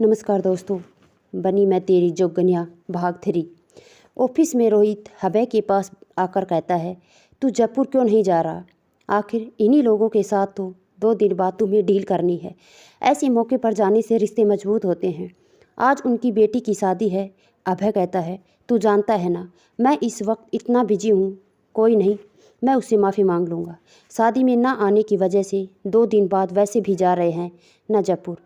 नमस्कार दोस्तों, बनी मैं तेरी जोगनिया भाग 3। ऑफिस में रोहित हबे के पास आकर कहता है, तू जयपुर क्यों नहीं जा रहा? आखिर इन्हीं लोगों के साथ तो 2 दिन बाद तुम्हें डील करनी है। ऐसे मौके पर जाने से रिश्ते मजबूत होते हैं। आज उनकी बेटी की शादी है। अभय कहता है, तू जानता है ना, मैं इस वक्त इतना बिजी हूँ। कोई नहीं, मैं उससे माफ़ी मांग लूँगा। शादी में ना आने की वजह से 2 दिन बाद वैसे भी जा रहे हैं ना जयपुर।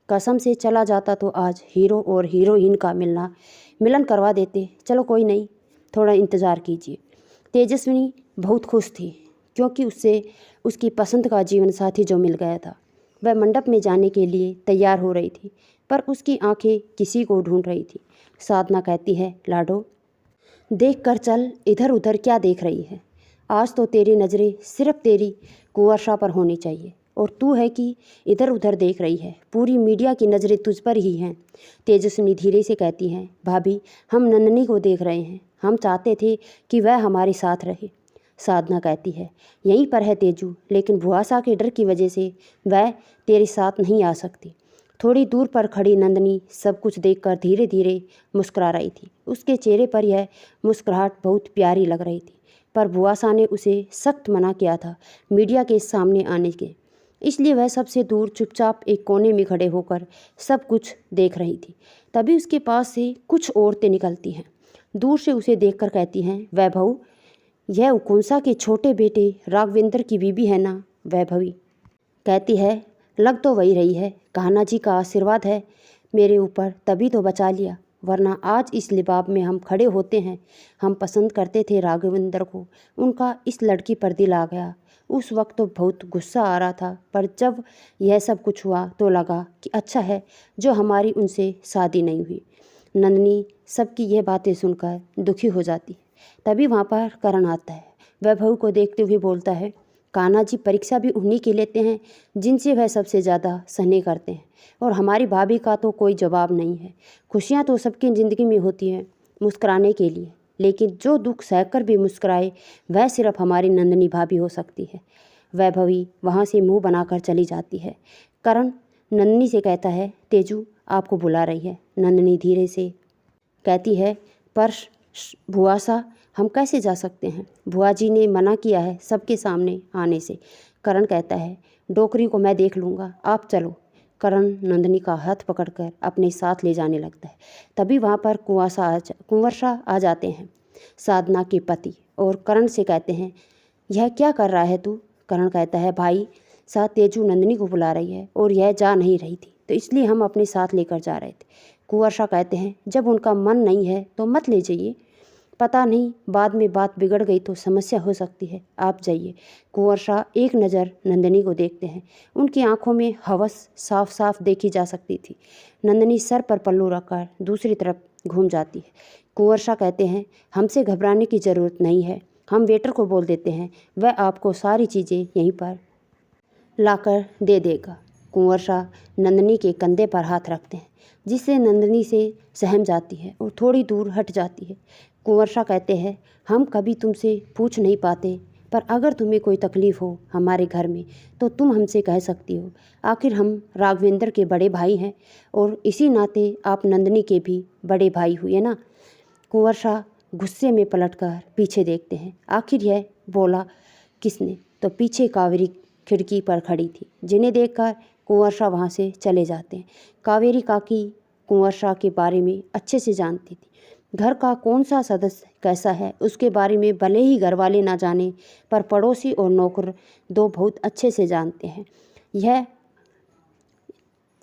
कसम से चला जाता तो आज हीरो और हीरोइन का मिलन करवा देते। चलो कोई नहीं, थोड़ा इंतज़ार कीजिए। तेजस्विनी बहुत खुश थी क्योंकि उससे उसकी पसंद का जीवन साथी जो मिल गया था। वह मंडप में जाने के लिए तैयार हो रही थी, पर उसकी आंखें किसी को ढूंढ रही थी। साधना कहती है, लाडो देख कर चल, इधर उधर क्या देख रही है? आज तो तेरी नज़रें सिर्फ तेरी कुंवरशा पर होनी चाहिए, और तू है कि इधर उधर देख रही है। पूरी मीडिया की नज़रें तुझ पर ही हैं। तेजस्विनी धीरे से कहती हैं, भाभी हम नंदनी को देख रहे हैं। हम चाहते थे कि वह हमारे साथ रहे। साधना कहती है, यहीं पर है तेजू, लेकिन भुआसा के डर की वजह से वह तेरे साथ नहीं आ सकती। थोड़ी दूर पर खड़ी नंदनी सब कुछ देखकर धीरे धीरे मुस्कुरा रही थी। उसके चेहरे पर यह मुस्कुराहट बहुत प्यारी लग रही थी, पर भुआसा ने उसे सख्त मना किया था मीडिया के सामने आने के। इसलिए वह सबसे दूर चुपचाप एक कोने में खड़े होकर सब कुछ देख रही थी। तभी उसके पास से कुछ औरतें निकलती हैं। दूर से उसे देखकर कहती हैं, वैभव, यह उकुंसा के छोटे बेटे राघवेंद्र की बीबी है ना? वैभवी कहती है, लग तो वही रही है। कान्हा जी का आशीर्वाद है मेरे ऊपर, तभी तो बचा लिया, वरना आज इस लिबाब में हम खड़े होते हैं। हम पसंद करते थे राघवेंद्र को, उनका इस लड़की पर दिल आ गया। उस वक्त तो बहुत गुस्सा आ रहा था, पर जब यह सब कुछ हुआ तो लगा कि अच्छा है जो हमारी उनसे शादी नहीं हुई। नंदनी सबकी यह बातें सुनकर दुखी हो जाती है। तभी वहाँ पर करण आता है। वह बहू को देखते हुए बोलता है, कान्हा जी परीक्षा भी उन्हीं की लेते हैं जिनसे वह सबसे ज़्यादा स्नेह करते हैं, और हमारी भाभी का तो कोई जवाब नहीं है। खुशियाँ तो सबकी ज़िंदगी में होती हैं मुस्कुराने के लिए, लेकिन जो दुख सहकर भी मुस्कुराए वह सिर्फ हमारी नंदनी भाभी हो सकती है। वैभवी वहाँ से मुंह बनाकर चली जाती है। करण नंदनी से कहता है, तेजू आपको बुला रही है। नंदनी धीरे से कहती है, पर बुआ सा हम कैसे जा सकते हैं? बुआ जी ने मना किया है सबके सामने आने से। करण कहता है, डोकरी को मैं देख लूँगा, आप चलो। करण नंदनी का हाथ पकड़कर अपने साथ ले जाने लगता है। तभी वहाँ पर कुंवरशा आ जाते हैं, साधना के पति, और करण से कहते हैं, यह क्या कर रहा है तू? करण कहता है, भाई साथ तेजू नंदनी को बुला रही है और यह जा नहीं रही थी, तो इसलिए हम अपने साथ लेकर जा रहे थे। कुंवरशा कहते हैं, जब उनका मन नहीं है तो मत ले जाइए, पता नहीं बाद में बात बिगड़ गई तो समस्या हो सकती है, आप जाइए। कुंवरशा एक नज़र नंदनी को देखते हैं। उनकी आंखों में हवस साफ साफ देखी जा सकती थी। नंदनी सर पर पल्लू रखकर दूसरी तरफ घूम जाती है। कुंवरशा कहते हैं, हमसे घबराने की ज़रूरत नहीं है, हम वेटर को बोल देते हैं, वह आपको सारी चीज़ें यहीं पर लाकर दे देगा। कुंवरशा नंदनी के कंधे पर हाथ रखते हैं, जिससे नंदनी से सहम जाती है और थोड़ी दूर हट जाती है। कुंवरशा कहते हैं, हम कभी तुमसे पूछ नहीं पाते, पर अगर तुम्हें कोई तकलीफ़ हो हमारे घर में तो तुम हमसे कह सकती हो। आखिर हम राघवेंद्र के बड़े भाई हैं, और इसी नाते आप नंदनी के भी बड़े भाई हुए ना। कुंवरशा गुस्से में पलटकर पीछे देखते हैं। आखिर यह बोला किसने? तो पीछे कावेरी खिड़की पर खड़ी थी, जिन्हें देखकर कुंवरशा वहाँ से चले जाते हैं। कावेरी काकी कुंवरशा के बारे में अच्छे से जानती थी। घर का कौन सा सदस्य कैसा है उसके बारे में भले ही घर वाले ना जाने, पर पड़ोसी और नौकर दो बहुत अच्छे से जानते हैं। यह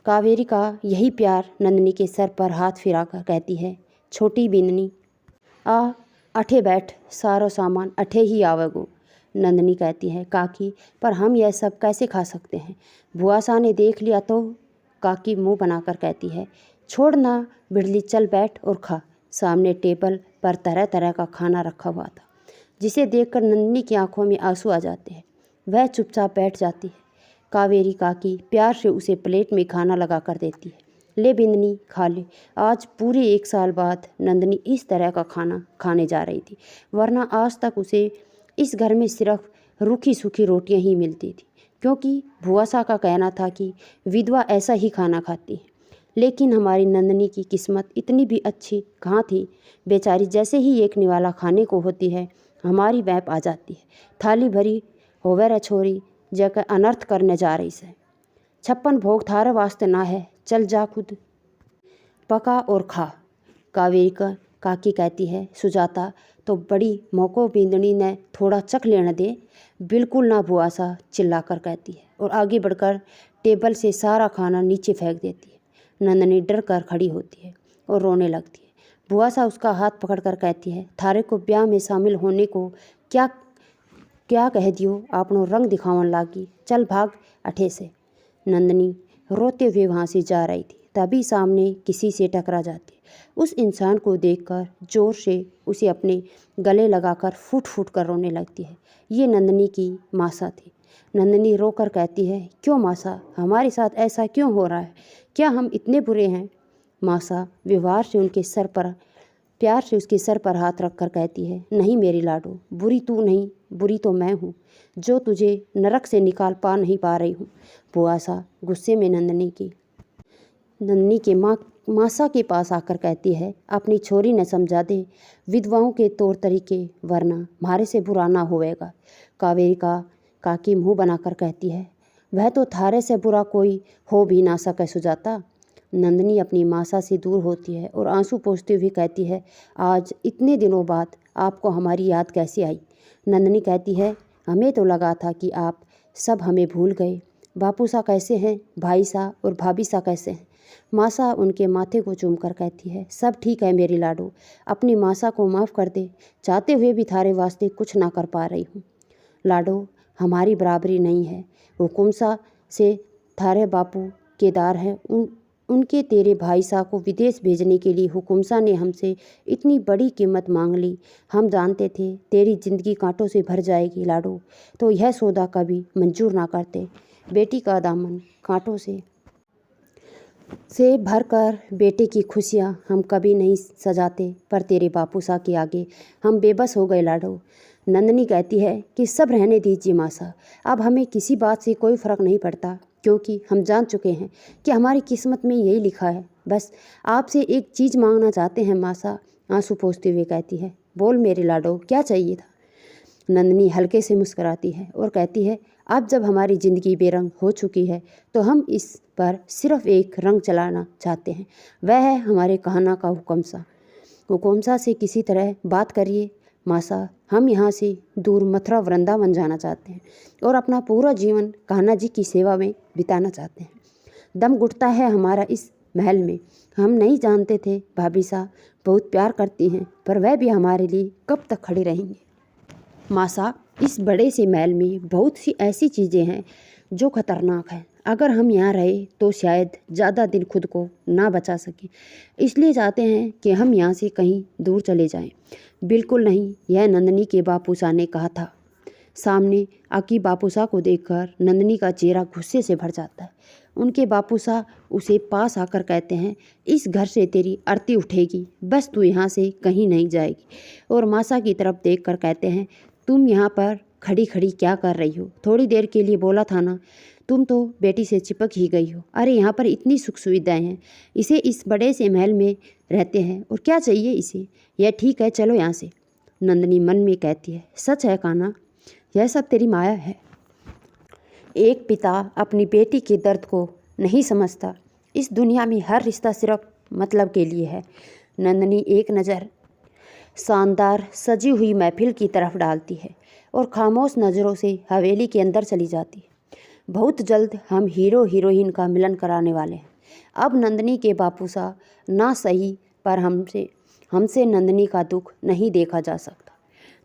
कावेरी का यही प्यार नंदनी के सर पर हाथ फिराकर कहती है, छोटी बिंदनी आ अठे बैठ, सारो सामान अठे ही आवेगो। नंदनी कहती है, काकी पर हम यह सब कैसे खा सकते हैं? बुआसा ने देख लिया तो? काकी मुंह बनाकर कहती है, छोड़ ना बिड़ली, चल बैठ और खा। सामने टेबल पर तरह तरह का खाना रखा हुआ था, जिसे देखकर नंदनी की आंखों में आंसू आ जाते हैं। वह चुपचाप बैठ जाती है। कावेरी काकी प्यार से उसे प्लेट में खाना लगा कर देती है, ले बिंदनी खा ले। आज पूरे 1 साल बाद नंदनी इस तरह का खाना खाने जा रही थी, वरना आज तक उसे इस घर में सिर्फ रूखी सूखी रोटियां ही मिलती थी, क्योंकि भुआसा का कहना था कि विधवा ऐसा ही खाना खाती है। लेकिन हमारी नंदनी की किस्मत इतनी भी अच्छी कहाँ थी। बेचारी जैसे ही एक निवाला खाने को होती है हमारी वैप आ जाती है। थाली भरी होवे रे छोरी जगह अनर्थ करने जा रही से। 56 भोग थारे वास्ते ना है, चल जा खुद पका और खा। कावेरी का काकी कहती है, सुजाता तो बड़ी मोको बिंदनी ने थोड़ा चख लेने दे। बिल्कुल ना बुआ सा चिल्लाकर कहती है और आगे बढ़कर टेबल से सारा खाना नीचे फेंक देती है। नंदनी डर कर खड़ी होती है और रोने लगती है। बुआ सा उसका हाथ पकड़कर कहती है, थारे को ब्याह में शामिल होने को क्या क्या कह दियो, आपनो रंग दिखावन लागी, चल भाग अठे से। नंदनी रोते हुए वहाँ से जा रही थी, तभी सामने किसी से टकरा जाती। उस इंसान को देखकर जोर से उसे अपने गले लगाकर फूट फूट कर रोने लगती है। ये नंदनी की मासा थी। नंदनी रोकर कहती है, क्यों मासा, हमारे साथ ऐसा क्यों हो रहा है? क्या हम इतने बुरे हैं? मासा व्यवहार से उनके सर पर प्यार से उसके सर पर हाथ रखकर कहती है, नहीं मेरी लाडो, बुरी तू नहीं, बुरी तो मैं हूँ जो तुझे नरक से निकाल पा नहीं पा रही हूँ। बुआ सा गुस्से में नंदनी के मासा के पास आकर कहती है, अपनी छोरी ने समझा दे विधवाओं के तौर तरीके, वरना मारे से बुरा ना होवेगा। कावेरी का काकी मुँह बनाकर कहती है, वह तो थारे से बुरा कोई हो भी ना सके सुजाता। नंदनी अपनी मासा से दूर होती है और आंसू पोंछते हुए कहती है, आज इतने दिनों बाद आपको हमारी याद कैसे आई? नंदनी कहती है, हमें तो लगा था कि आप सब हमें भूल गए। बापू सा कैसे हैं? भाई सा और भाभी सा कैसे हैं? मासा उनके माथे को चूमकर कहती है, सब ठीक है मेरी लाडो, अपनी मासा को माफ़ कर दे, चाहते हुए भी थारे वास्ते कुछ ना कर पा रही हूँ। लाडो, हमारी बराबरी नहीं है। हुकुमसा से थारे बापू केदार हैं, उनके तेरे भाई साहब को विदेश भेजने के लिए हुकुमसा ने हमसे इतनी बड़ी कीमत मांग ली। हम जानते थे तेरी जिंदगी कांटों से भर जाएगी लाडो, तो यह सौदा कभी मंजूर ना करते। बेटी का दामन कांटों से भरकर बेटे की खुशियाँ हम कभी नहीं सजाते, पर तेरे बापू सा के आगे हम बेबस हो गए लाडो। नंदनी कहती है कि सब रहने दीजिए मासा, अब हमें किसी बात से कोई फ़र्क नहीं पड़ता, क्योंकि हम जान चुके हैं कि हमारी किस्मत में यही लिखा है। बस आपसे एक चीज़ मांगना चाहते हैं मासा, आंसू पोंछते हुए कहती है। बोल मेरे लाडो, क्या चाहिए था? नंदनी हल्के से मुस्कुराती है और कहती है, अब जब हमारी ज़िंदगी बेरंग हो चुकी है तो हम इस पर सिर्फ एक रंग चलाना चाहते हैं, वह है हमारे कहाना का हुकुमसा से किसी तरह बात करिए मासा, हम यहाँ से दूर मथुरा वृंदावन जाना चाहते हैं और अपना पूरा जीवन कान्हा जी की सेवा में बिताना चाहते हैं। दम घुटता है हमारा इस महल में। हम नहीं जानते थे भाभी सा बहुत प्यार करती हैं, पर वह भी हमारे लिए कब तक खड़ी रहेंगी? मासा, इस बड़े से महल में बहुत सी ऐसी चीज़ें हैं जो खतरनाक हैं। अगर हम यहाँ रहे तो शायद ज़्यादा दिन खुद को ना बचा सकें, इसलिए चाहते हैं कि हम यहाँ से कहीं दूर चले जाएं। बिल्कुल नहीं, यह नंदनी के बापूसा ने कहा था। सामने आकी बापूसा को देखकर नंदनी का चेहरा गुस्से से भर जाता है। उनके बापूसा उसे पास आकर कहते हैं, इस घर से तेरी आरती उठेगी, बस तू यहाँ से कहीं नहीं जाएगी। और मासा की तरफ देखकर कहते हैं, तुम यहाँ पर खड़ी खड़ी क्या कर रही हो? थोड़ी देर के लिए बोला था ना, तुम तो बेटी से चिपक ही गई हो। अरे यहाँ पर इतनी सुख सुविधाएं हैं, इसे इस बड़े से महल में रहते हैं और क्या चाहिए इसे? यह ठीक है, चलो यहाँ से। नंदनी मन में कहती है, सच है कान्हा, यह सब तेरी माया है। एक पिता अपनी बेटी के दर्द को नहीं समझता। इस दुनिया में हर रिश्ता सिर्फ मतलब के लिए है। नंदनी एक नज़र शानदार सजी हुई महफिल की तरफ डालती है और खामोश नज़रों से हवेली के अंदर चली जाती है। बहुत जल्द हम हीरो हीरोइन का मिलन कराने वाले हैं। अब नंदनी के बापूसा ना सही, पर हमसे नंदनी का दुख नहीं देखा जा सकता।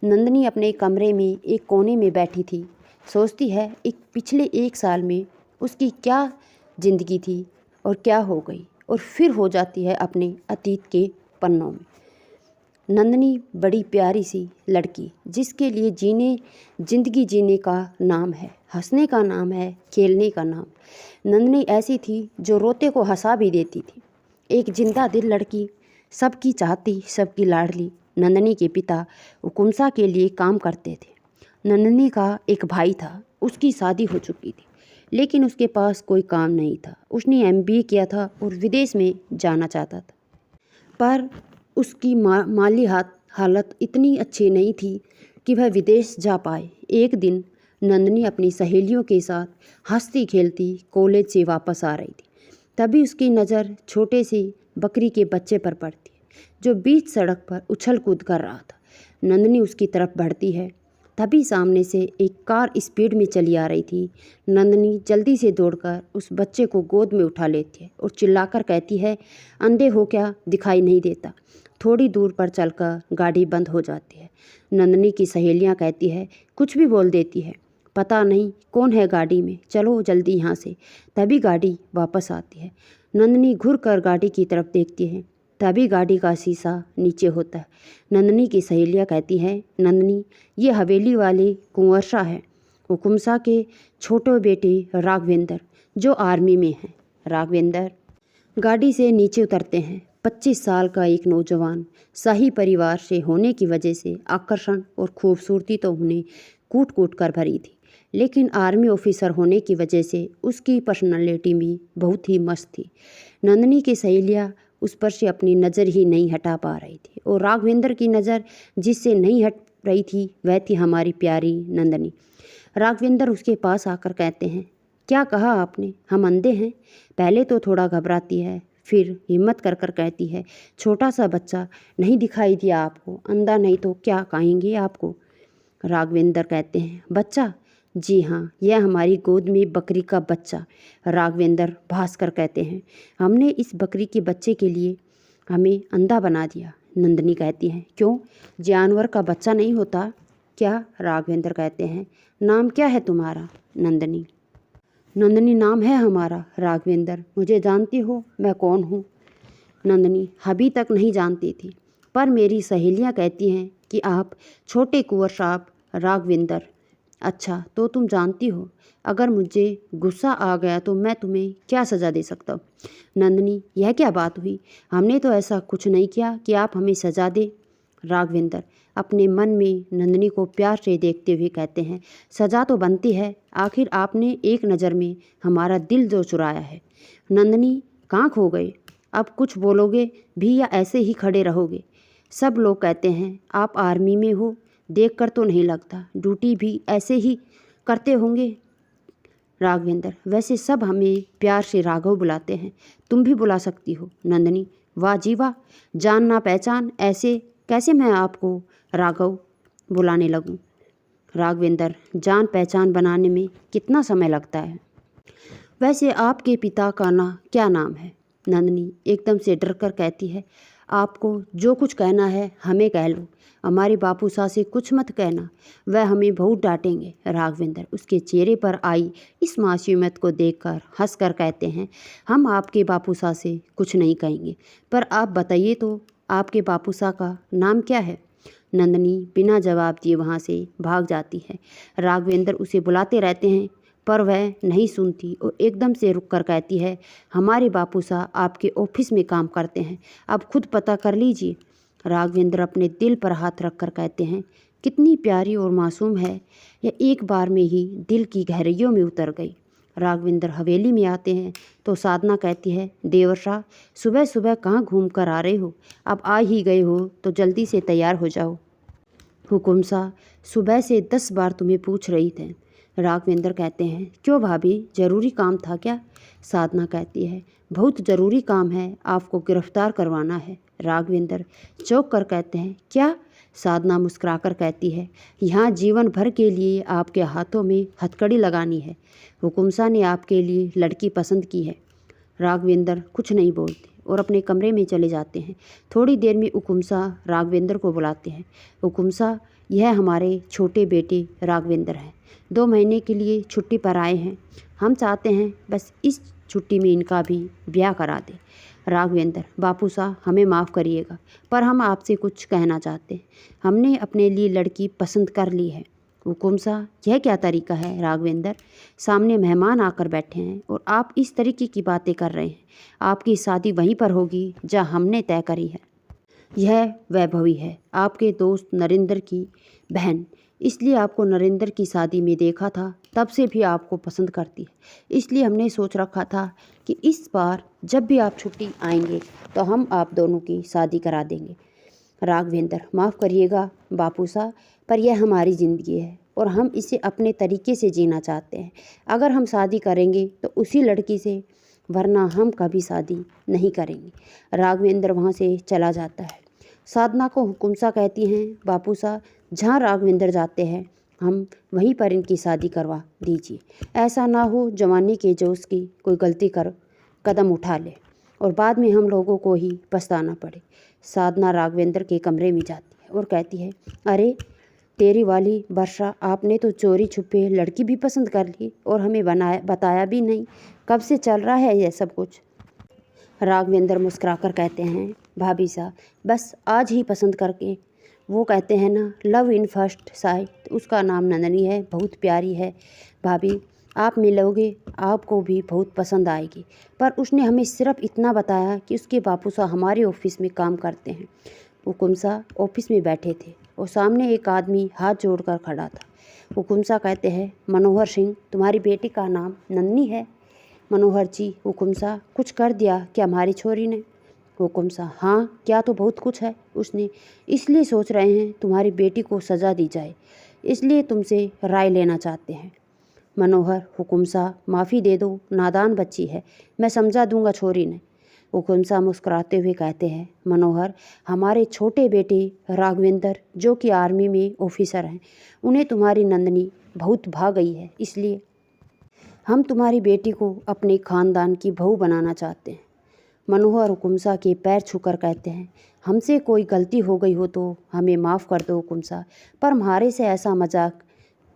नंदनी अपने कमरे में एक कोने में बैठी थी, सोचती है पिछले 1 साल में उसकी क्या ज़िंदगी थी और क्या हो गई, और फिर हो जाती है अपने अतीत के पन्नों में। नंदनी बड़ी प्यारी सी लड़की, जिसके लिए ज़िंदगी जीने का नाम है, हंसने का नाम है, खेलने का नाम। नंदनी ऐसी थी जो रोते को हंसा भी देती थी। एक जिंदा दिल लड़की, सबकी चाहती, सबकी लाडली। नंदनी के पिता हुकुमसा के लिए काम करते थे। नंदनी का एक भाई था, उसकी शादी हो चुकी थी। लेकिन उसके पास कोई काम नहीं था। उसने MBA किया था और विदेश में जाना चाहता था, पर उसकी माली हालत इतनी अच्छी नहीं थी कि वह विदेश जा पाए। एक दिन नंदनी अपनी सहेलियों के साथ हंसती खेलती कॉलेज से वापस आ रही थी। तभी उसकी नज़र छोटे सी बकरी के बच्चे पर पड़ती है जो बीच सड़क पर उछल कूद कर रहा था। नंदनी उसकी तरफ बढ़ती है, तभी सामने से एक कार स्पीड में चली आ रही थी। नंदनी जल्दी से दौड़कर उस बच्चे को गोद में उठा लेती है और चिल्लाकर कहती है, अंधे हो क्या, दिखाई नहीं देता। थोड़ी दूर पर चलकर गाड़ी बंद हो जाती है। नंदनी की सहेलियां कहती है, कुछ भी बोल देती है, पता नहीं कौन है गाड़ी में, चलो जल्दी यहाँ से। तभी गाड़ी वापस आती है। नंदनी घुर कर गाड़ी की तरफ देखती है, तभी गाड़ी का शीशा नीचे होता है। नंदनी की सहेलियाँ कहती हैं, नंदनी ये हवेली वाले कुंवर शाह है, हुकुम शाह के छोटे बेटे राघवेंद्र जो आर्मी में हैं। राघवेंद्र गाड़ी से नीचे उतरते हैं। 25 साल का एक नौजवान शाही परिवार से होने की वजह से आकर्षण और खूबसूरती तो उन्हें कूट कूट कर भरी थी, लेकिन आर्मी ऑफिसर होने की वजह से उसकी पर्सनालिटी भी बहुत ही मस्त थी। नंदनी की सहेलियाँ उस पर से अपनी नज़र ही नहीं हटा पा रही थी और राघवेंद्र की नज़र जिससे नहीं हट रही थी वह थी हमारी प्यारी नंदनी। राघवेंद्र उसके पास आकर कहते हैं, क्या कहा आपने, हम अंधे हैं? पहले तो थोड़ा घबराती है, फिर हिम्मत कर कर कहती है, छोटा सा बच्चा नहीं दिखाई दिया आपको, अंधा नहीं तो क्या कहेंगे आपको? राघवेंद्र कहते हैं, बच्चा? जी हाँ, यह हमारी गोद में बकरी का बच्चा। राघवेंद्र भास्कर कहते हैं, हमने इस बकरी के बच्चे के लिए हमें अंधा बना दिया। नंदनी कहती हैं, क्यों, जानवर का बच्चा नहीं होता क्या? राघवेंद्र कहते हैं, नाम क्या है तुम्हारा? नंदनी नाम है हमारा राघवेंद्र। मुझे जानती हो मैं कौन हूँ? नंदनी अभी तक नहीं जानती थी, पर मेरी सहेलियाँ कहती हैं कि आप छोटे कुंवर साहब राघवेंद्र। अच्छा, तो तुम जानती हो, अगर मुझे गुस्सा आ गया तो मैं तुम्हें क्या सज़ा दे सकता हूँ? नंदनी, यह क्या बात हुई, हमने तो ऐसा कुछ नहीं किया कि आप हमें सज़ा दे। राघवेंद्र अपने मन में नंदनी को प्यार से देखते हुए कहते हैं, सज़ा तो बनती है, आखिर आपने एक नज़र में हमारा दिल जो चुराया है। नंदनी कहाँ खो गए, अब कुछ बोलोगे भी या ऐसे ही खड़े रहोगे? सब लोग कहते हैं आप आर्मी में हो, देखकर तो नहीं लगता, ड्यूटी भी ऐसे ही करते होंगे। राघवेंद्र, वैसे सब हमें प्यार से राघव बुलाते हैं, तुम भी बुला सकती हो। नंदनी, वाह जी वाह, जान ना पहचान, ऐसे कैसे मैं आपको राघव बुलाने लगूं? राघवेंद्र, जान पहचान बनाने में कितना समय लगता है? वैसे आपके पिता का क्या नाम है? नंदनी एकदम से डर कर कहती है, आपको जो कुछ कहना है हमें कह लो, हमारे बापू साह से कुछ मत कहना, वह हमें बहुत डांटेंगे। राघवेंद्र उसके चेहरे पर आई इस मासूमियत को देखकर हंसकर कहते हैं, हम आपके बापू साह से कुछ नहीं कहेंगे, पर आप बताइए तो आपके बापू साह का नाम क्या है? नंदनी बिना जवाब दिए वहाँ से भाग जाती है। राघवेंद्र उसे बुलाते रहते हैं पर वह नहीं सुनती और एकदम से रुक कर कहती है, हमारे बापू साहब आपके ऑफिस में काम करते हैं, आप खुद पता कर लीजिए। राघवेंद्र अपने दिल पर हाथ रख कर कहते हैं, कितनी प्यारी और मासूम है, यह एक बार में ही दिल की गहराइयों में उतर गई। राघवेंद्र हवेली में आते हैं तो साधना कहती है, देवर शाह सुबह सुबह कहाँ घूम कर आ रहे हो, अब आ ही गए हो तो जल्दी से तैयार हो जाओ। हुकुम शाह सुबह से 10 बार तुम्हें पूछ रही थे। राघवेंद्र कहते हैं, क्यों भाभी, ज़रूरी काम था क्या? साधना कहती है, बहुत ज़रूरी काम है, आपको गिरफ्तार करवाना है। राघवेंद्र चौंक कर कहते हैं, क्या? साधना मुस्कुराकर कहती है, यहाँ जीवन भर के लिए आपके हाथों में हथकड़ी लगानी है, हुकुम शाह ने आपके लिए लड़की पसंद की है। राघवेंद्र कुछ नहीं बोलते और अपने कमरे में चले जाते हैं। थोड़ी देर में हुकुम शाह राघवेंद्र को बुलाते हैं। हुकुम शाह, यह हमारे छोटे बेटे राघवेंद्र हैं, 2 महीने के लिए छुट्टी पर आए हैं, हम चाहते हैं बस इस छुट्टी में इनका भी ब्याह करा दें। राघवेंद्र, बापू साहब हमें माफ़ करिएगा, पर हम आपसे कुछ कहना चाहते हैं, हमने अपने लिए लड़की पसंद कर ली है। हुकुम साहब, यह क्या तरीका है? राघवेंद्र, सामने मेहमान आकर बैठे हैं और आप इस तरीके की बातें कर रहे हैं, आपकी शादी वहीं पर होगी जहाँ हमने तय करी है। यह वैभवी है, आपके दोस्त नरेंद्र की बहन, इसलिए आपको नरेंद्र की शादी में देखा था, तब से भी आपको पसंद करती है। इसलिए हमने सोच रखा था कि इस बार जब भी आप छुट्टी आएंगे तो हम आप दोनों की शादी करा देंगे। राघवेंद्र, माफ़ करिएगा बापू साहब, पर यह हमारी ज़िंदगी है और हम इसे अपने तरीके से जीना चाहते हैं। अगर हम शादी करेंगे तो उसी लड़की से, वरना हम कभी शादी नहीं करेंगे। राघवेंद्र वहाँ से चला जाता है। साधना को हुकुमसा कहती हैं, बापू साहब, जहाँ राघवेंद्र जाते हैं हम वहीं पर इनकी शादी करवा दीजिए। ऐसा ना हो जवानी के जोश की कोई गलती कर कदम उठा ले और बाद में हम लोगों को ही पछताना पड़े। साधना राघवेंद्र के कमरे में जाती है और कहती है, अरे तेरी वाली वर्षा, आपने तो चोरी छुपे लड़की भी पसंद कर ली और हमें बताया भी नहीं। कब से चल रहा है यह सब कुछ? राघवेंद्र मुस्कुराकर कहते हैं, भाभी साहब, बस आज ही पसंद करके। वो कहते हैं ना, लव इन फर्स्ट साइट, उसका नाम नंदनी है, बहुत प्यारी है भाभी, आप मिलोगे आपको भी बहुत पसंद आएगी। पर उसने हमें सिर्फ इतना बताया कि उसके बापू साहब हमारे ऑफिस में काम करते हैं। हुकुमसा ऑफिस में बैठे थे और सामने एक आदमी हाथ जोड़कर खड़ा था। हुकुमसा कहते हैं, मनोहर सिंह, तुम्हारी बेटी का नाम नंदनी है? मनोहर जी, हुकुमसा, कुछ कर दिया क्या हमारी छोरी ने? हुकुमसा, हाँ, क्या तो बहुत कुछ है उसने, इसलिए सोच रहे हैं तुम्हारी बेटी को सज़ा दी जाए, इसलिए तुमसे राय लेना चाहते हैं। मनोहर, हुकुमसा, माफ़ी दे दो, नादान बच्ची है, मैं समझा दूंगा छोरी ने। हुकुमसा मुस्कुराते हुए कहते हैं, मनोहर, हमारे छोटे बेटे राघवेंद्र जो कि आर्मी में ऑफिसर हैं, उन्हें तुम्हारी नंदनी बहुत भा गई है, इसलिए हम तुम्हारी बेटी को अपने खानदान की बहू बनाना चाहते हैं। मनोहर हुकुमसा के पैर छूकर कहते हैं, हमसे कोई गलती हो गई हो तो हमें माफ़ कर दो हुकुमसा, पर हमारे से ऐसा मजाक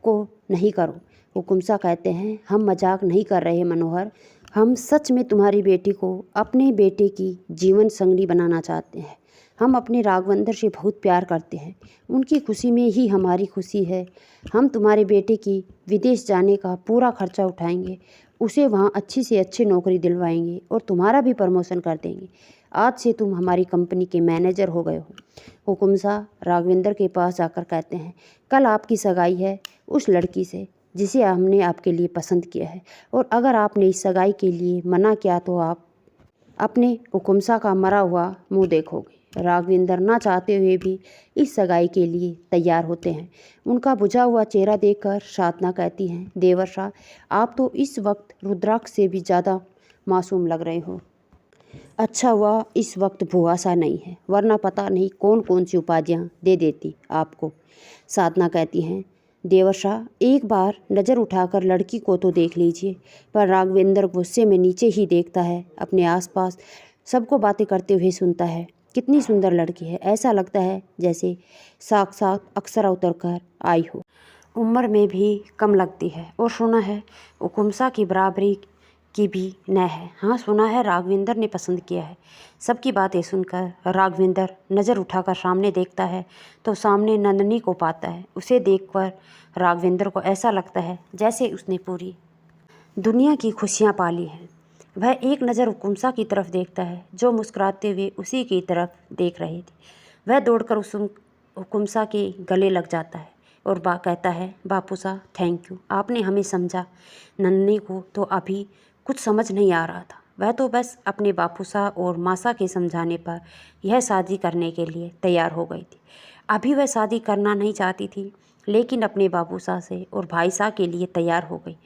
को नहीं करो। हुकुमसा कहते हैं, हम मजाक नहीं कर रहे मनोहर, हम सच में तुम्हारी बेटी को अपने बेटे की जीवन संगनी बनाना चाहते हैं। हम अपने राघवेंद्र से बहुत प्यार करते हैं, उनकी खुशी में ही हमारी खुशी है। हम तुम्हारे बेटे की विदेश जाने का पूरा खर्चा उठाएंगे, उसे वहाँ अच्छी से अच्छी नौकरी दिलवाएंगे और तुम्हारा भी प्रमोशन कर देंगे। आज से तुम हमारी कंपनी के मैनेजर हो गए हो। हुकुमसा राघवेंद्र के पास जाकर कहते हैं, कल आपकी सगाई है उस लड़की से जिसे हमने आपके लिए पसंद किया है, और अगर आपने इस सगाई के लिए मना किया तो आप अपने हुकुमसा का मरा हुआ मुंह देखोगे। राघवेंद्र ना चाहते हुए भी इस सगाई के लिए तैयार होते हैं। उनका बुझा हुआ चेहरा देखकर साधना कहती हैं, देवर्षा, आप तो इस वक्त रुद्राक्ष से भी ज़्यादा मासूम लग रहे हो। अच्छा हुआ इस वक्त भुआ सा नहीं है, वरना पता नहीं कौन कौन सी उपाधियाँ दे देती आपको। साधना कहती हैं, देवर्षा, एक बार नज़र उठाकर लड़की को तो देख लीजिए। पर राघवेंद्र गुस्से में नीचे ही देखता है, अपने आसपास सबको बातें करते हुए सुनता है। कितनी सुंदर लड़की है, ऐसा लगता है जैसे साक्षात अक्षरा उतर कर आई हो। उम्र में भी कम लगती है और सुना है हुकुमसा की बराबरी की भी न है। हाँ, सुना है राघवेंद्र ने पसंद किया है। सबकी बातें सुनकर राघवेंद्र नज़र उठाकर सामने देखता है तो सामने नंदनी को पाता है। उसे देखकर राघवेंद्र को ऐसा लगता है जैसे उसने पूरी दुनिया की खुशियाँ पाली हैं। वह एक नज़र हुकुमसा की तरफ देखता है जो मुस्कुराते हुए उसी की तरफ देख रही थी। वह दौड़कर उस हुकुमसा के गले लग जाता है और कहता है, बापू साहब, थैंक यू, आपने हमें समझा। नन्ही को तो अभी कुछ समझ नहीं आ रहा था, वह तो बस अपने बापू साहब और मासा के समझाने पर यह शादी करने के लिए तैयार हो गई थी। अभी वह शादी करना नहीं चाहती थी, लेकिन अपने बाबू साहब से और भाई साहब के लिए तैयार हो गई।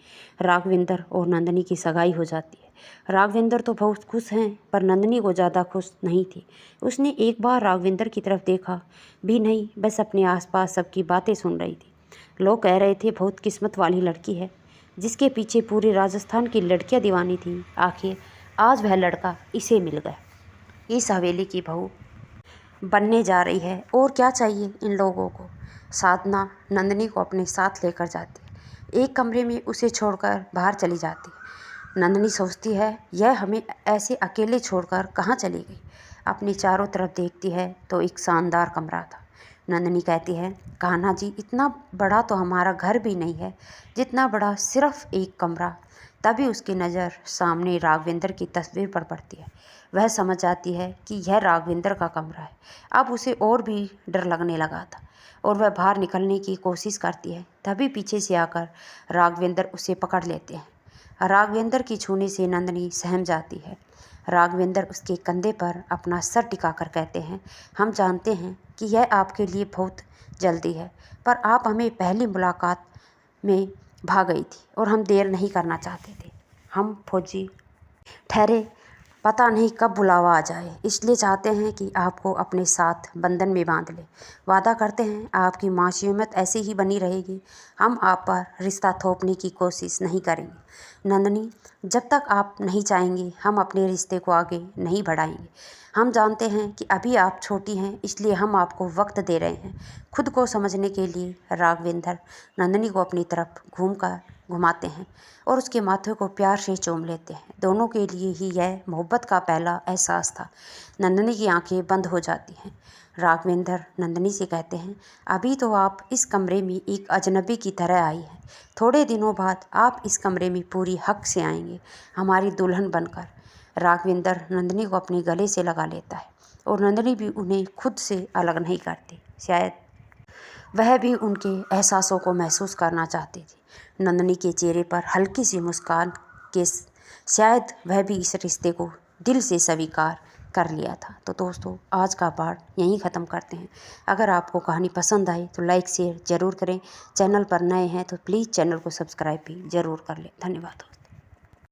राघवेंद्र और नंदनी की सगाई हो जाती है। राघवेंद्र तो बहुत खुश हैं, पर नंदनी को ज़्यादा खुश नहीं थी। उसने एक बार राघवेंद्र की तरफ देखा भी नहीं, बस अपने आसपास सबकी बातें सुन रही थी। लोग कह रहे थे बहुत किस्मत वाली लड़की है, जिसके पीछे पूरे राजस्थान की लड़कियां दीवानी थी। आखिर आज वह लड़का इसे मिल गया, इस हवेली की बहू बनने जा रही है। और क्या चाहिए इन लोगों को। साधना नंदनी को अपने साथ लेकर जाती है, एक कमरे में उसे छोड़कर बाहर चली जाती है। नंदनी सोचती है, यह हमें ऐसे अकेले छोड़कर कहाँ चली गई। अपनी चारों तरफ देखती है तो एक शानदार कमरा था। नंदनी कहती है, कान्हा जी, इतना बड़ा तो हमारा घर भी नहीं है, जितना बड़ा सिर्फ एक कमरा। तभी उसकी नज़र सामने राघवेंद्र की तस्वीर पर पड़ती है। वह समझ जाती है कि यह राघवेंद्र का कमरा है। अब उसे और भी डर लगने लगा था और वह बाहर निकलने की कोशिश करती है। तभी पीछे से आकर राघवेंद्र उसे पकड़ लेते हैं। राघवेंद्र की छूने से नंदिनी सहम जाती है। राघवेंद्र उसके कंधे पर अपना सर टिकाकर कहते हैं, हम जानते हैं कि यह आपके लिए बहुत जल्दी है, पर आप हमें पहली मुलाकात में भा गई थी और हम देर नहीं करना चाहते थे। हम फौजी ठहरे, पता नहीं कब बुलावा आ जाए, इसलिए चाहते हैं कि आपको अपने साथ बंधन में बांध ले। वादा करते हैं आपकी मासूमियत ऐसी ही बनी रहेगी। हम आप पर रिश्ता थोपने की कोशिश नहीं करेंगे नंदिनी। जब तक आप नहीं चाहेंगे हम अपने रिश्ते को आगे नहीं बढ़ाएंगे। हम जानते हैं कि अभी आप छोटी हैं, इसलिए हम आपको वक्त दे रहे हैं खुद को समझने के लिए। राघवेंद्र नंदिनी को अपनी तरफ घुमाते हैं और उसके माथे को प्यार से चूम लेते हैं। दोनों के लिए ही यह मोहब्बत का पहला एहसास था। नंदिनी की आंखें बंद हो जाती हैं। राघवेंद्र नंदिनी से कहते हैं, अभी तो आप इस कमरे में एक अजनबी की तरह आई हैं। थोड़े दिनों बाद आप इस कमरे में पूरी हक से आएंगे, हमारी दुल्हन बनकर। राघवेंद्र नंदिनी को अपने गले से लगा लेता है और नंदिनी भी उन्हें खुद से अलग नहीं करती। शायद वह भी उनके एहसासों को महसूस करना चाहती थी। नंदिनी के चेहरे पर हल्की सी मुस्कान के शायद वह भी इस रिश्ते को दिल से स्वीकार कर लिया था। तो दोस्तों, आज का पार्ट यहीं ख़त्म करते हैं। अगर आपको कहानी पसंद आई तो लाइक शेयर ज़रूर करें। चैनल पर नए हैं तो प्लीज़ चैनल को सब्सक्राइब भी ज़रूर कर लें। धन्यवाद।